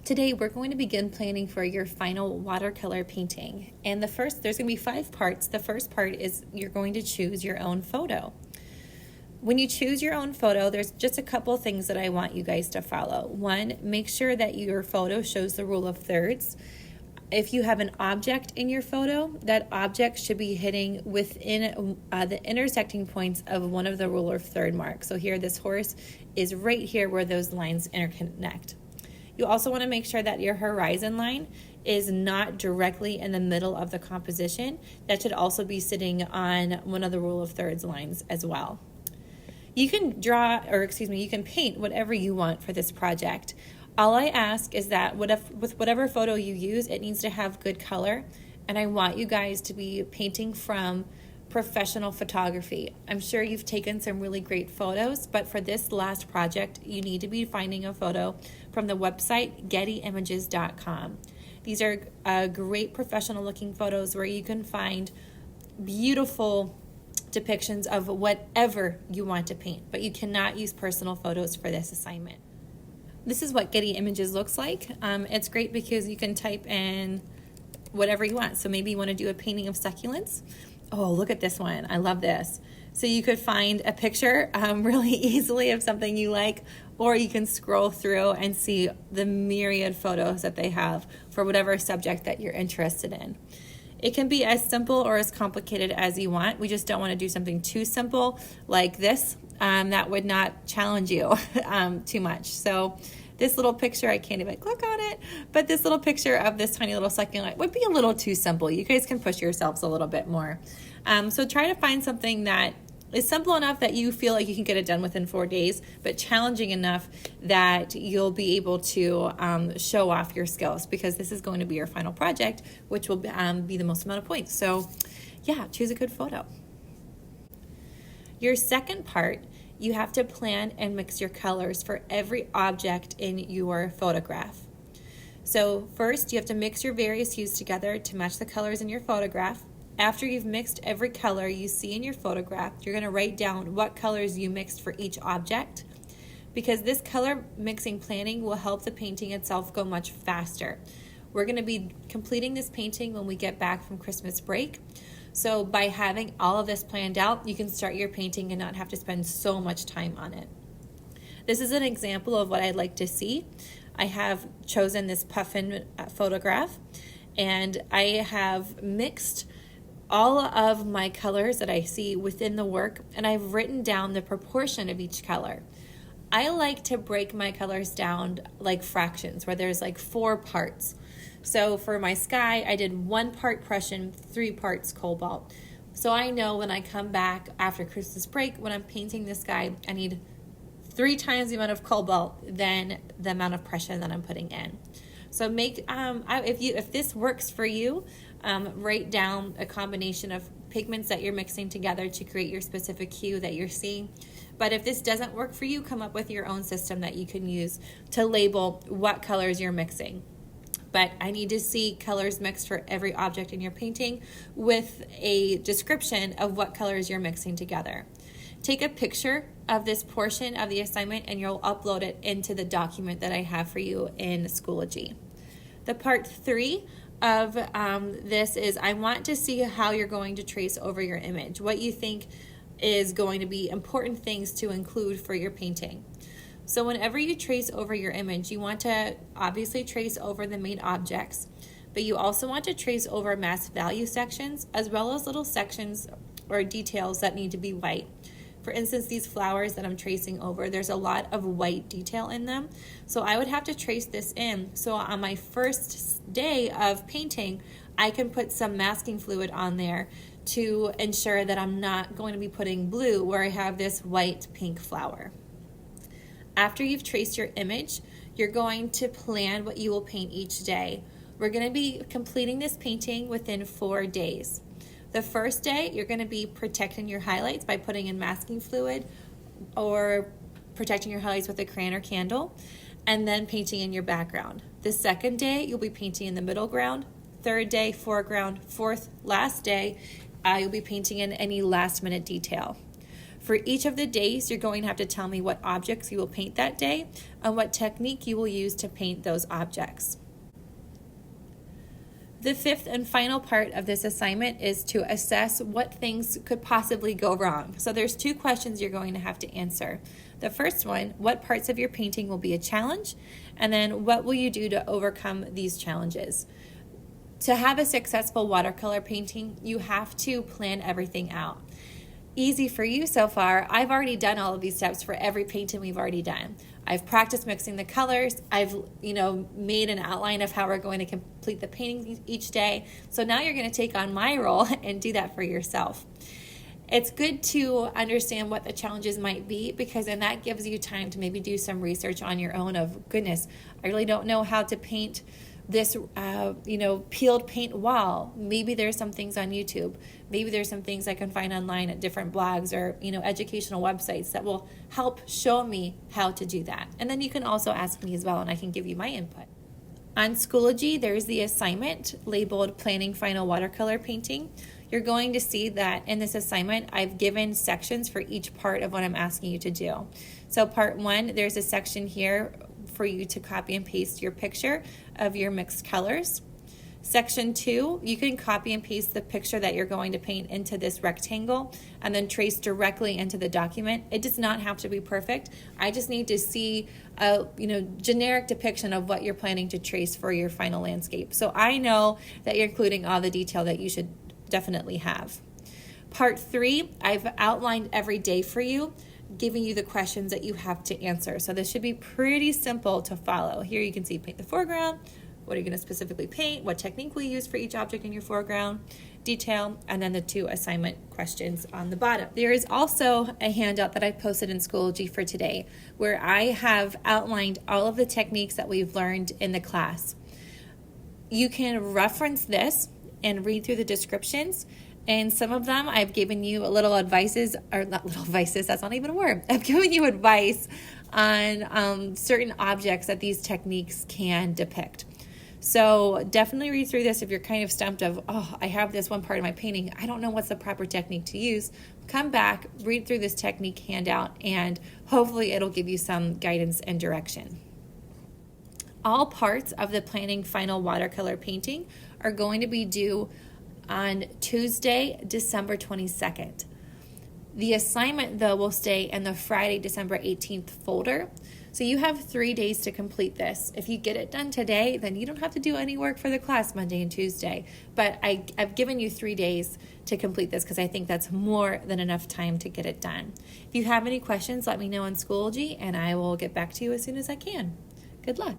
Today we're going to begin planning for your final watercolor painting. And there's going to be 5 parts. The first part is you're going to choose your own photo. When you choose your own photo, there's just a couple things that I want you guys to follow. 1, make sure that your photo shows the rule of thirds. If you have an object in your photo, that object should be hitting within the intersecting points of one of the rule of third marks. So here, this horse is right here where those lines interconnect. You also want to make sure that your horizon line is not directly in the middle of the composition. That should also be sitting on one of the rule of thirds lines as well. You can you can paint whatever you want for this project. All I ask is that with whatever photo you use, it needs to have good color, and I want you guys to be painting from professional photography. I'm sure you've taken some really great photos, but for this last project, you need to be finding a photo from the website gettyimages.com. These are great professional looking photos where you can find beautiful depictions of whatever you want to paint, but you cannot use personal photos for this assignment. This is what Getty Images looks like. It's great because you can type in whatever you want. So maybe you want to do a painting of succulents. Oh, look at this one. I love this. So you could find a picture really easily of something you like, or you can scroll through and see the myriad photos that they have for whatever subject that you're interested in. It can be as simple or as complicated as you want. We just don't want to do something too simple like this. That would not challenge you too much. So this little picture, I can't even click on it, but this little picture of this tiny little succulent would be a little too simple. You guys can push yourselves a little bit more. So try to find something that is simple enough that you feel like you can get it done within 4 days, but challenging enough that you'll be able to show off your skills, because this is going to be your final project, which will be the most amount of points. So yeah, choose a good photo. Your second part, you have to plan and mix your colors for every object in your photograph. So first, you have to mix your various hues together to match the colors in your photograph. After you've mixed every color you see in your photograph, you're going to write down what colors you mixed for each object, because this color mixing planning will help the painting itself go much faster. We're going to be completing this painting when we get back from Christmas break. So by having all of this planned out, you can start your painting and not have to spend so much time on it. This is an example of what I'd like to see. I have chosen this puffin photograph, and I have mixed all of my colors that I see within the work, and I've written down the proportion of each color. I like to break my colors down like fractions, where there's like 4 parts. So for my sky, I did 1 part Prussian, 3 parts cobalt. So I know when I come back after Christmas break, when I'm painting the sky, I need 3 times the amount of cobalt than the amount of Prussian that I'm putting in. So if this works for you, write down a combination of pigments that you're mixing together to create your specific hue that you're seeing. But if this doesn't work for you, come up with your own system that you can use to label what colors you're mixing. But I need to see colors mixed for every object in your painting with a description of what colors you're mixing together. Take a picture of this portion of the assignment and you'll upload it into the document that I have for you in Schoology. The part 3 of this is I want to see how you're going to trace over your image, what you think is going to be important things to include for your painting. So whenever you trace over your image, you want to obviously trace over the main objects, but you also want to trace over mass value sections as well as little sections or details that need to be white. For instance, these flowers that I'm tracing over, there's a lot of white detail in them. So I would have to trace this in. So on my first day of painting, I can put some masking fluid on there to ensure that I'm not going to be putting blue where I have this white pink flower. After you've traced your image, you're going to plan what you will paint each day. We're going to be completing this painting within 4 days. The first day, you're going to be protecting your highlights by putting in masking fluid or protecting your highlights with a crayon or candle, and then painting in your background. The second day, you'll be painting in the middle ground. Third day, foreground. Fourth, last day, you'll be painting in any last minute detail. For each of the days, you're going to have to tell me what objects you will paint that day and what technique you will use to paint those objects. The fifth and final part of this assignment is to assess what things could possibly go wrong. So there's 2 questions you're going to have to answer. The first one, what parts of your painting will be a challenge? And then what will you do to overcome these challenges? To have a successful watercolor painting, you have to plan everything out. Easy for you so far. I've already done all of these steps for every painting we've already done. I've practiced mixing the colors. I've, made an outline of how we're going to complete the painting each day. So now you're going to take on my role and do that for yourself. It's good to understand what the challenges might be, because then that gives you time to maybe do some research on your own of, goodness, I really don't know how to paint this, peeled paint wall. Maybe there's some things on YouTube. Maybe there's some things I can find online at different blogs or, educational websites that will help show me how to do that. And then you can also ask me as well, and I can give you my input. On Schoology, there's the assignment labeled Planning Final Watercolor Painting. You're going to see that in this assignment, I've given sections for each part of what I'm asking you to do. So part 1, there's a section here for you to copy and paste your picture of your mixed colors. Section 2, you can copy and paste the picture that you're going to paint into this rectangle and then trace directly into the document. It does not have to be perfect. I just need to see a generic depiction of what you're planning to trace for your final landscape. So I know that you're including all the detail that you should definitely have. Part 3, I've outlined every day for you, giving you the questions that you have to answer. So this should be pretty simple to follow. Here you can see paint the foreground. What are you going to specifically paint? What technique will you use for each object in your foreground? Detail, and then the 2 assignment questions on the bottom. There is also a handout that I posted in Schoology for today where I have outlined all of the techniques that we've learned in the class. You can reference this and read through the descriptions. And some of them I've given you a little advices, or not little advices, that's not even a word. I've given you advice on certain objects that these techniques can depict. So definitely read through this if you're kind of stumped of, I have this one part of my painting, I don't know what's the proper technique to use. Come back, read through this technique handout, and hopefully it'll give you some guidance and direction. All parts of the Planning Final Watercolor Painting are going to be due on Tuesday, December 22nd. The assignment, though, will stay in the Friday, December 18th folder. So you have 3 days to complete this. If you get it done today, then you don't have to do any work for the class Monday and Tuesday. But I've given you 3 days to complete this because I think that's more than enough time to get it done. If you have any questions, let me know on Schoology, and I will get back to you as soon as I can. Good luck.